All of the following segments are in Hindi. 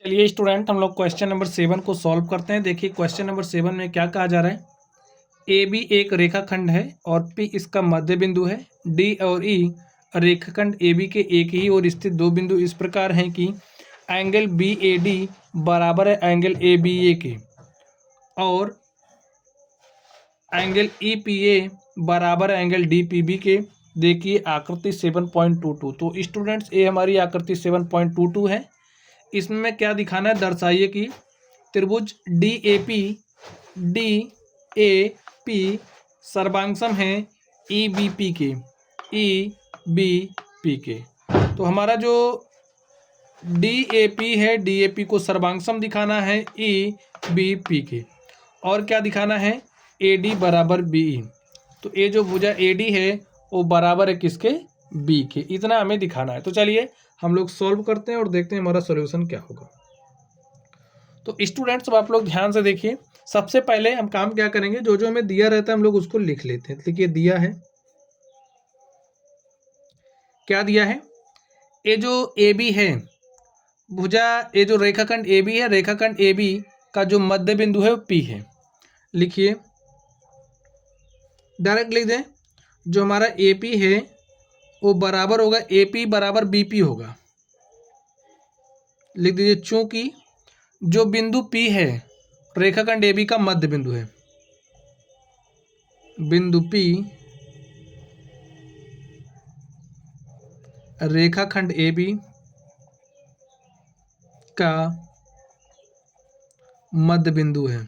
चलिए स्टूडेंट, हम लोग क्वेश्चन नंबर 7 को सॉल्व करते हैं। देखिए क्वेश्चन नंबर 7 में क्या कहा जा रहा है। ए बी एक रेखाखंड है और पी इसका मध्य बिंदु है। डी और ई रेखाखंड ए बी के एक ही ओर स्थित दो बिंदु इस प्रकार हैं कि एंगल बी ए डी बराबर है एंगल ए बी ए के, और एंगल ई पी ए बराबर है एंगल डी पी बी के। देखिए आकृति 7.22। तो स्टूडेंट्स, ये हमारी आकृति 7.22 है। इसमें क्या दिखाना है, दर्शाइए कि त्रिभुज डी ए पी सर्वांगसम है ई बी पी के। तो हमारा जो डी ए पी है, डी ए पी को सर्वांगसम दिखाना है ई बी पी के, और क्या दिखाना है, ए डी बराबर बी ई। तो ये जो भुजा ए डी है वो बराबर है किसके, बी के। इतना हमें दिखाना है। तो चलिए हम लोग सॉल्व करते हैं और देखते हैं हमारा सॉल्यूशन क्या होगा। तो स्टूडेंट्स, अब आप लोग ध्यान से देखिए। सबसे पहले हम काम क्या करेंगे, जो जो हमें दिया रहता है हम लोग उसको लिख लेते हैं। देखिए दिया है, क्या दिया है, ये जो ए बी है भुजा, ये जो रेखाखंड ए बी है, रेखाखंड ए बी का जो मध्य बिंदु है वो पी है। लिखिए, डायरेक्ट लिख दें। जो हमारा ए पी है वो बराबर होगा, ए पी बराबर बी पी होगा। लिख दीजिए, चूंकि जो बिंदु P है रेखाखंड AB का मध्य बिंदु है, बिंदु P रेखाखंड AB का मध्य बिंदु है।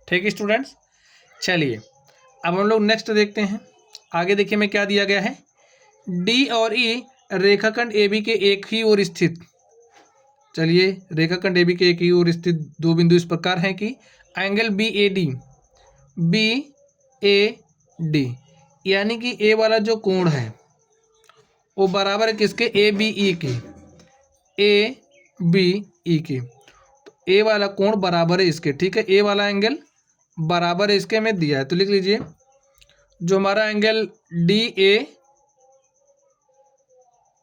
ठीक है स्टूडेंट्स, चलिए अब हम लोग नेक्स्ट देखते हैं। आगे देखिए में क्या दिया गया है, D और E रेखाखंड AB के एक ही ओर स्थित। चलिए, रेखाखंड AB के एक ही ओर स्थित दो बिंदु इस प्रकार हैं कि एंगल बी ए डी, यानी कि ए वाला जो कोण है वो बराबर है किसके, ए बी ई के। तो ए वाला कोण बराबर है इसके, ठीक है, ए वाला एंगल बराबर है इसके में दिया है। तो लिख लीजिए, जो हमारा एंगल डी ए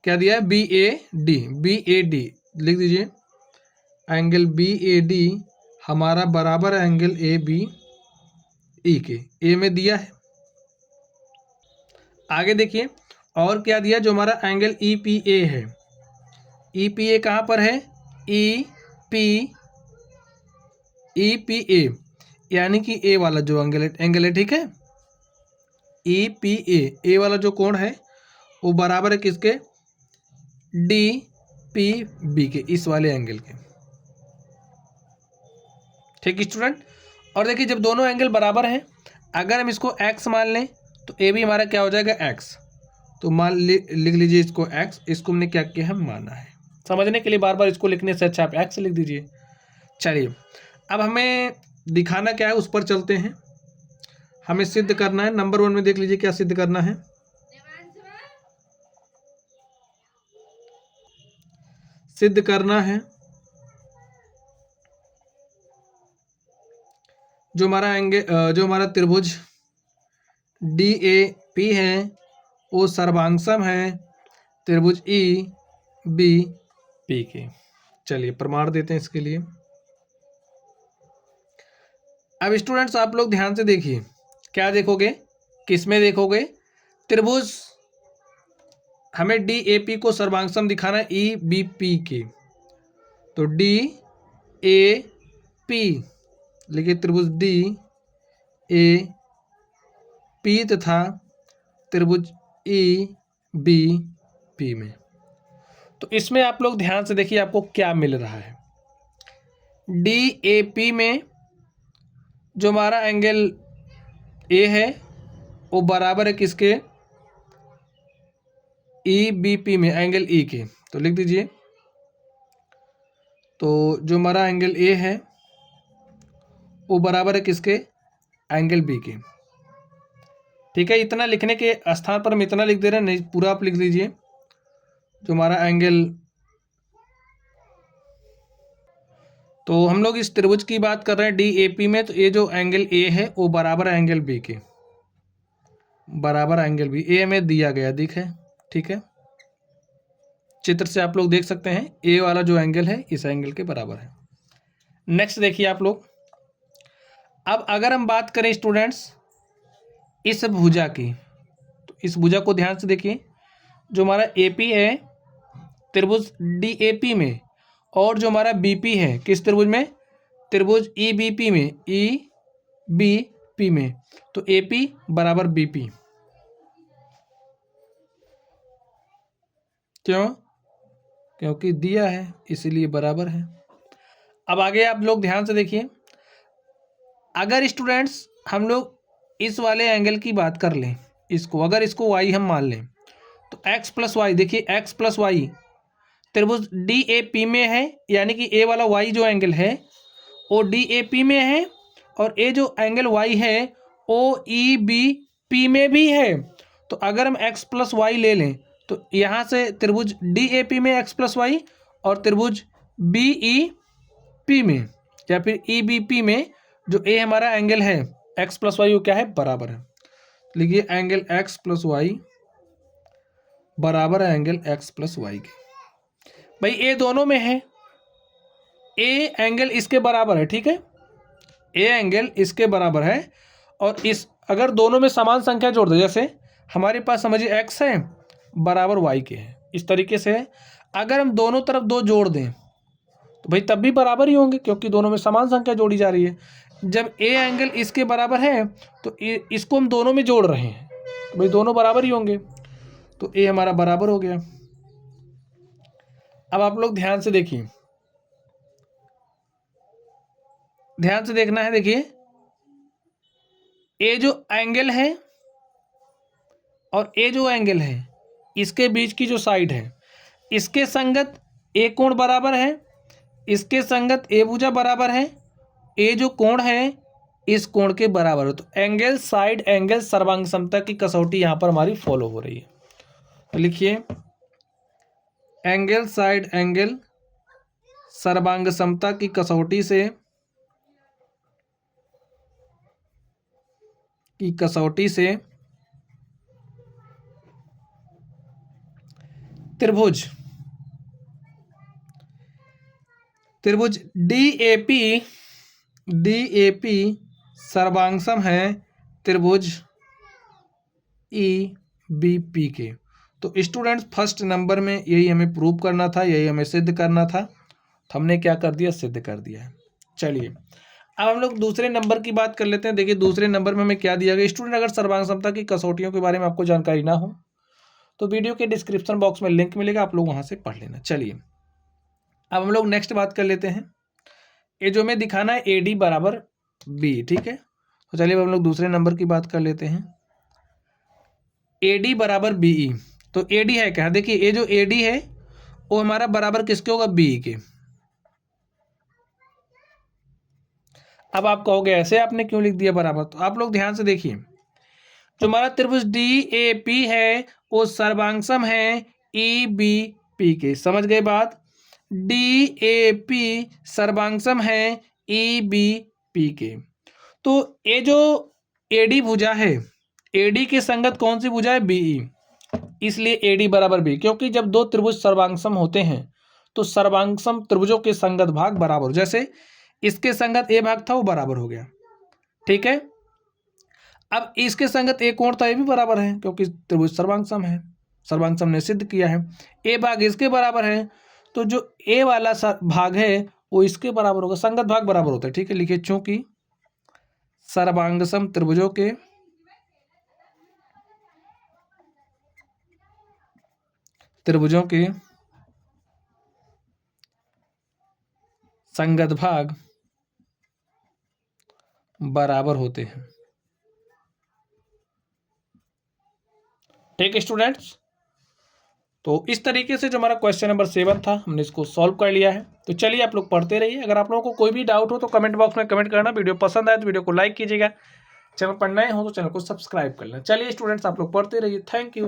क्या दिया है, बी ए डी लिख दीजिए। एंगल बी ए डी हमारा बराबर है एंगल ए बी ई के, ए में दिया है। आगे देखिए और क्या दिया, जो हमारा एंगल ई पी ए है, ई पी ए कहाँ पर है, ई पी ए, यानी कि ए वाला जो एंगल है, ठीक है, ई पी ए वाला जो कोण है वो बराबर है किसके, डी पी बी के, इस वाले एंगल के। ठीक है स्टूडेंट, और देखिए जब दोनों एंगल बराबर हैं, अगर हम इसको x मान लें तो ए भी हमारा क्या हो जाएगा, x। तो लिख लीजिए इसको x, इसको हमने क्या किया है, माना है। समझने के लिए बार बार इसको लिखने से अच्छा आप x लिख दीजिए। चलिए अब हमें दिखाना क्या है, उस पर चलते हैं। हमें सिद्ध करना है। नंबर 1 में देख लीजिए क्या सिद्ध करना है। सिद्ध करना है जो हमारा त्रिभुज डी ए पी है वो सर्वांगसम है त्रिभुज ई बी पी के। चलिए प्रमाण देते हैं इसके लिए। अब स्टूडेंट्स आप लोग ध्यान से देखिए, क्या देखोगे, किसमें देखोगे, त्रिभुज हमें डी ए पी को सर्वांगसम दिखाना है ई बी पी के। तो डी ए पी लिखिए, त्रिभुज डी ए पी तथा त्रिभुज ई बी पी में। तो इसमें आप लोग ध्यान से देखिए आपको क्या मिल रहा है। डी ए पी में जो हमारा एंगल ए है वो बराबर है किसके, ई बी पी में एंगल ई के। तो लिख दीजिए, तो जो हमारा एंगल ए है वो बराबर है किसके, एंगल बी के। ठीक है, इतना लिखने के स्थान पर हम इतना लिख दे रहे हैं, नहीं पूरा आप लिख लीजिए। जो हमारा एंगल, तो हम लोग इस त्रिभुज की बात कर रहे हैं डी ए पी में, तो ये जो एंगल ए है वो बराबर है एंगल बी के, बराबर एंगल बी, ए में दिया गया दिख है, ठीक है। चित्र से आप लोग देख सकते हैं ए वाला जो एंगल है इस एंगल के बराबर है। नेक्स्ट देखिए आप लोग, अब अगर हम बात करें स्टूडेंट्स इस भुजा की, तो इस भुजा को ध्यान से देखिए, जो हमारा एपी है त्रिभुज डीएपी में, और जो हमारा बीपी है किस त्रिभुज में, त्रिभुज ईबीपी में, ईबीपी में, तो एपी बराबर बीपी। क्यों? क्योंकि दिया है इसीलिए बराबर है। अब आगे आप लोग ध्यान से देखिए, अगर स्टूडेंट्स हम लोग इस वाले एंगल की बात कर लें, इसको अगर इसको वाई हम मान लें, तो एक्स प्लस वाई, देखिए एक्स प्लस वाई त्रिभुज डी ए पी में है, यानी कि ए वाला वाई जो एंगल है वो डी ए पी में है, और ए जो एंगल वाई है ओ ई बी पी में भी है। तो अगर हम एक्स प्लस वाई ले लें तो यहाँ से त्रिभुज डी ए पी में एक्स प्लस वाई, और त्रिभुज बी ई पी में या फिर ई बी पी में जो ए हमारा एंगल है एक्स प्लस वाई वो क्या है, बराबर है। लिखिए एंगल एक्स प्लस वाई बराबर है एंगल एक्स प्लस वाई के। भाई ए दोनों में है, ए एंगल इसके बराबर है, ठीक है, ए एंगल इसके बराबर है, और इस अगर दोनों में समान संख्या जोड़ दे, जैसे हमारे पास समझिए एक्स है बराबर वाई के है, इस तरीके से अगर हम दोनों तरफ दो जोड़ दें तो भाई तब भी बराबर ही होंगे, क्योंकि दोनों में समान संख्या जोड़ी जा रही है। जब ए एंगल इसके बराबर है तो इसको हम दोनों में जोड़ रहे हैं, तो भाई दोनों बराबर ही होंगे, तो ए हमारा बराबर हो गया। अब आप लोग ध्यान से देखिए, ध्यान से देखना है, देखिए ए जो एंगल है और ए जो एंगल है इसके बीच की जो साइड है इसके संगत ए कोण बराबर है, इसके संगत ए भुजा बराबर है, ए जो कोण है इस कोण के बराबर है। तो एंगल साइड एंगल सर्वांग समता की कसौटी यहां पर हमारी फॉलो हो रही है। तो लिखिए एंगल साइड एंगल सर्वांग समता की कसौटी से त्रिभुज डीएपी सर्वांगसम है त्रिभुज ईबीपी के। तो स्टूडेंट्स फर्स्ट नंबर में यही हमें प्रूव करना था, यही हमें सिद्ध करना था, तो हमने क्या कर दिया, सिद्ध कर दिया है। चलिए अब हम लोग दूसरे नंबर की बात कर लेते हैं। देखिए दूसरे नंबर में हमें क्या दिया गया स्टूडेंट, अगर सर्वांग समता की कसौटियों के बारे में आपको जानकारी ना हो तो वीडियो के डिस्क्रिप्शन बॉक्स में लिंक मिलेगा, आप लोग वहां से पढ़ लेना। चलिए अब हम लोग नेक्स्ट बात कर लेते हैं, ये जो हमें दिखाना है ए डी बराबर बी, ठीक है। तो चलिए अब हम लोग दूसरे नंबर की बात कर लेते हैं, ए डी बराबर बी ई। तो ए डी है क्या, देखिए ये जो ए डी है वो हमारा बराबर किसके होगा, बी के। अब आप कहोगे ऐसे आपने क्यों लिख दिया बराबर, तो आप लोग ध्यान से देखिए, जो हमारा त्रिभुज डी ए पी है वो सर्वांगसम है ई बी पी के। समझ गए बात, डी ए पी सर्वांगसम है ई बी पी के। तो ये जो ए डी भुजा है, ए डी के संगत कौन सी भुजा है, बी ई, इसलिए ए डी बराबर बी। क्योंकि जब दो त्रिभुज सर्वांगसम होते हैं तो सर्वांगसम त्रिभुजों के संगत भाग बराबर हो, जैसे इसके संगत ए भाग था वो बराबर हो गया, ठीक है। अब इसके संगत ए कोण था ये भी बराबर है, क्योंकि त्रिभुज सर्वांगसम है, सर्वांगसम ने सिद्ध किया है। ए भाग इसके बराबर है, तो जो ए वाला भाग है वो इसके बराबर होगा, संगत भाग बराबर होता है, ठीक है। लिखिए चूंकि सर्वांगसम त्रिभुजों के संगत भाग बराबर होते हैं, ठीक है स्टूडेंट्स। तो इस तरीके से जो हमारा क्वेश्चन नंबर 7 था हमने इसको सॉल्व कर लिया है। तो चलिए आप लोग पढ़ते रहिए, अगर आप लोगों को कोई भी डाउट हो तो कमेंट बॉक्स में कमेंट करना, वीडियो पसंद आए तो वीडियो को लाइक कीजिएगा, चैनल पर नए हो तो चैनल को सब्सक्राइब कर लेना। चलिए स्टूडेंट्स आप लोग पढ़ते रहिए, थैंक यू।